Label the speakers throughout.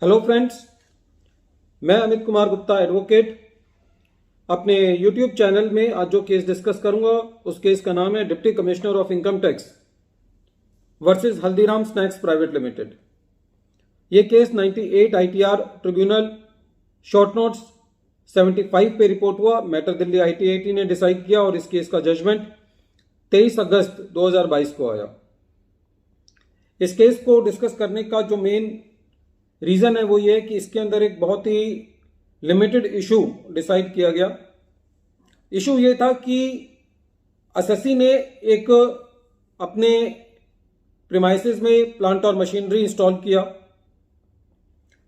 Speaker 1: Hello friends, मैं Amit Kumar Gupta advocate अपने YouTube channel में आज जो केस डिस्कस करूंगा उस केस का नाम है deputy commissioner of income tax versus Haldiram snacks private limited. ये case 98 ITR tribunal short notes 75 पे रिपोर्ट हुआ। मैटर दिल्ली आईटीएटी ने डिसाइड किया और इस केस का जजमेंट 23 अगस्त 2022 को आया। इस केस को डिस्कस करने का जो मेन रीजन है वो ये है कि इसके अंदर एक बहुत ही लिमिटेड इशू डिसाइड किया गया। इशू ये था कि एसएससी ने एक अपने प्रीमाइसेस में प्लांट और मशीनरी इंस्टॉल किया।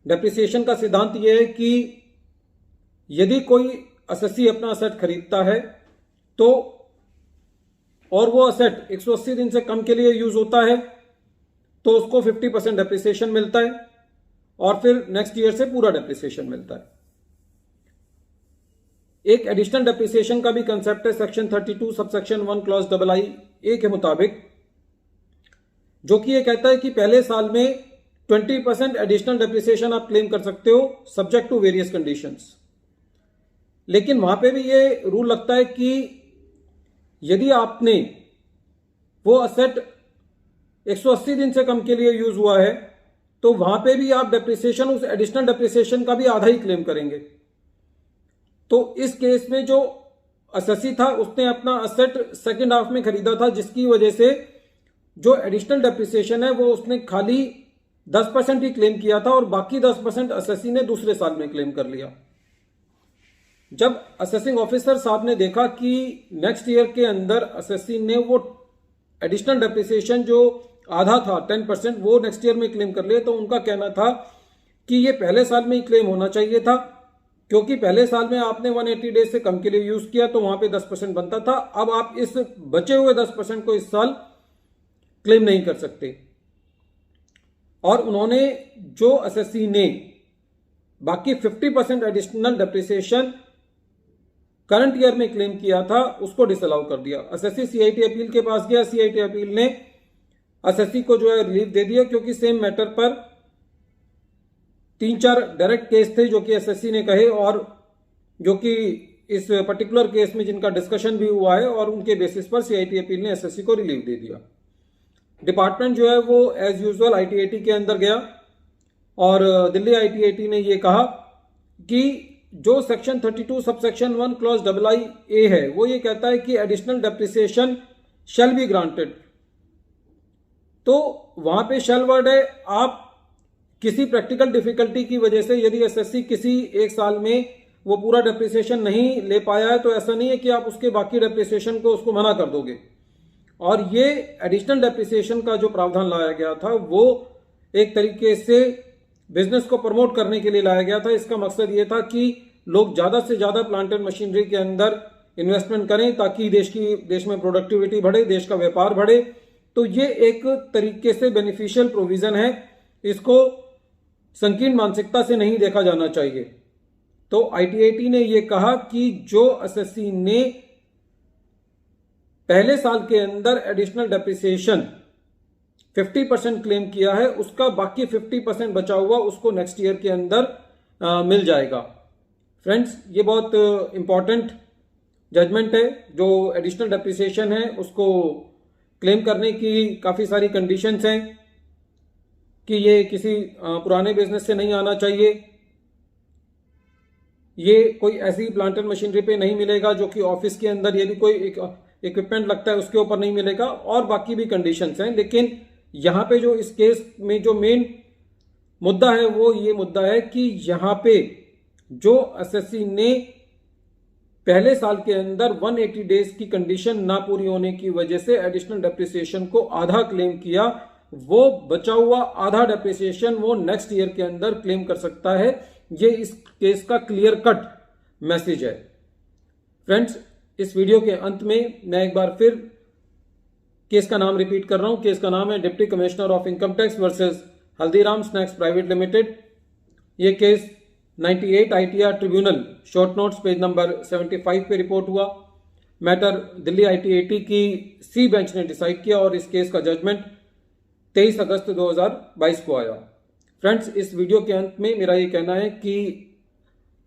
Speaker 1: डेप्रिसिएशन का सिद्धांत यह है कि यदि कोई एसएससी अपना असेट खरीदता है तो और वो असेट 180 दिन से कम के लिए यूज होता है तो उसको 50% डेप्रिसिएशन मिलता है और फिर नेक्स्ट ईयर से पूरा डेप्रिसिएशन मिलता है। एक एडिशनल डेप्रिसिएशन का भी कंसेप्ट है सेक्शन 32 सबसेक्शन 1 क्लॉज II के मुताबिक, जो कि ये कहता है कि पहले साल में 20% एडिशनल डेप्रिसिएशन आप क्लेम कर सकते हो सब्जेक्ट टू वेरियस कंडीशंस। लेकिन वहां पे भी ये रूल लगता है कि यदि आपने वो असेट 180 दिन से कम के लिए यूज हुआ है तो वहां पे भी आप डेप्रिसिएशन उस एडिशनल डेप्रिसिएशन का भी आधा ही क्लेम करेंगे। तो इस केस में जो एसएससी था उसने अपना असेट सेकंड हाफ में खरीदा था, जिसकी वजह से जो एडिशनल डेप्रिसिएशन है वो उसने खाली 10% ही क्लेम किया था और बाकी 10% एसएससी ने दूसरे साल में क्लेम कर लिया। जब असेसिंग ऑफिसर साहब ने देखा कि नेक्स्ट ईयर के अंदर एसएससी ने वो एडिशनल डेप्रिसिएशन जो आधा था 10% वो नेक्स्ट ईयर में क्लेम कर लिया, तो उनका कहना था कि ये पहले साल में ही क्लेम होना चाहिए था, क्योंकि पहले साल में आपने 180 डेज से कम के लिए यूज किया तो वहां पे 10% बनता था। अब आप इस बचे हुए 10% को इस साल क्लेम नहीं कर सकते। और उन्होंने जो एसएससी ने बाकी 50% एडिशनल डेप्रिसिएशन करंट ईयर में क्लेम किया था उसको डिसअलाउ कर दिया। एसएससी सीआईटी अपील के पास गया, सीआईटी अपील ने एसएससी को जो है रिलीफ दे दिया, क्योंकि सेम मैटर पर 3-4 डायरेक्ट केस थे जो कि एसएससी ने कहे और जो कि इस पर्टिकुलर केस में जिनका डिस्कशन भी हुआ है, और उनके बेसिस पर सीआईटी अपील ने एसएससी को रिलीफ दे दिया। डिपार्टमेंट जो है वो एज यूजुअल आईटीएटी के अंदर गया और दिल्ली आईटीएटी ने ये कहा कि जो सेक्शन 32 सबसेक्शन 1 क्लॉज II है वो ये कहता है कि additional depreciation shall be granted. तो वहां पे शैल वर्ड है। आप किसी प्रैक्टिकल डिफिकल्टी की वजह से यदि एसएससी किसी एक साल में वो पूरा डेप्रिसिएशन नहीं ले पाया है तो ऐसा नहीं है कि आप उसके बाकी डेप्रिसिएशन को उसको मना कर दोगे। और ये एडिशनल डेप्रिसिएशन का जो प्रावधान लाया गया था वो एक तरीके से बिजनेस को प्रमोट करने के लिए लाया गया था। इसका मकसद ये था कि लोग ज्यादा से ज्यादा प्लांट एंड मशीनरी के अंदर इन्वेस्टमेंट करें ताकि देश में प्रोडक्टिविटी बढ़े, देश का व्यापार बढ़े। तो ये एक तरीके से बेनिफिशियल प्रोविजन है, इसको संकीर्ण मानसिकता से नहीं देखा जाना चाहिए। तो आईटीएटी ने यह कहा कि जो एसएससी ने पहले साल के अंदर एडिशनल डेप्रिसिएशन 50% क्लेम किया है उसका बाकी 50% बचा हुआ उसको नेक्स्ट ईयर के अंदर मिल जाएगा। फ्रेंड्स, ये बहुत इंपॉर्टेंट जजमेंट है। जो एडिशनल डेप्रिसिएशन है उसको क्लेम करने की काफी सारी कंडीशंस हैं कि ये किसी पुराने बिजनेस से नहीं आना चाहिए, ये कोई ऐसी प्लांट एंड मशीनरी पे नहीं मिलेगा जो कि ऑफिस के अंदर यदि कोई इक्विपमेंट लगता है उसके ऊपर नहीं मिलेगा, और बाकी भी कंडीशंस हैं। लेकिन यहां पे जो इस केस में जो मेन मुद्दा है वो ये मुद्दा है कि यहां पे जो एसएससी ने पहले साल के अंदर 180 डेज की कंडीशन ना पूरी होने की वजह से एडिशनल डेप्रिसिएशन को आधा क्लेम किया, वो बचा हुआ आधा डेप्रिसिएशन वो नेक्स्ट ईयर के अंदर क्लेम कर सकता है। ये इस केस का क्लियर कट मैसेज है। फ्रेंड्स, इस वीडियो के अंत में मैं एक बार फिर केस का नाम रिपीट कर रहा हूं। केस का नाम है deputy commissioner of income tax versus Haldiram snacks private limited. ये case 98 ITR tribunal short notes page number 75 पे रिपोर्ट हुआ। मैटर दिल्ली आईटीएटी की सी बेंच ने डिसाइड किया और इस केस का जजमेंट 23 अगस्त 2022 को आया। फ्रेंड्स, इस वीडियो के अंत में मेरा ये कहना है कि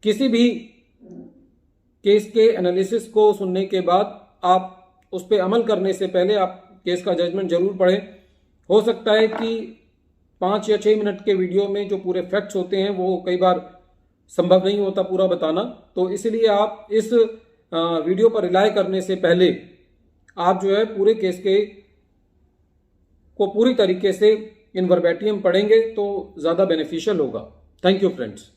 Speaker 1: किसी भी केस के एनालिसिस को सुनने के बाद आप उस पर अमल करने से पहले आप केस का जजमेंट जरूर पढ़ें। हो सकता है कि 5 या 6 मिनट के वीडियो में जो पूरे फैक्ट्स होते हैं वो कई बार संभव नहीं होता पूरा बताना, तो इसलिए आप इस वीडियो पर रिलाय करने से पहले आप जो है पूरे केस के को पूरी तरीके से इन वर्बैटियम पढ़ेंगे तो ज़्यादा बेनिफिशियल होगा। Thank you friends.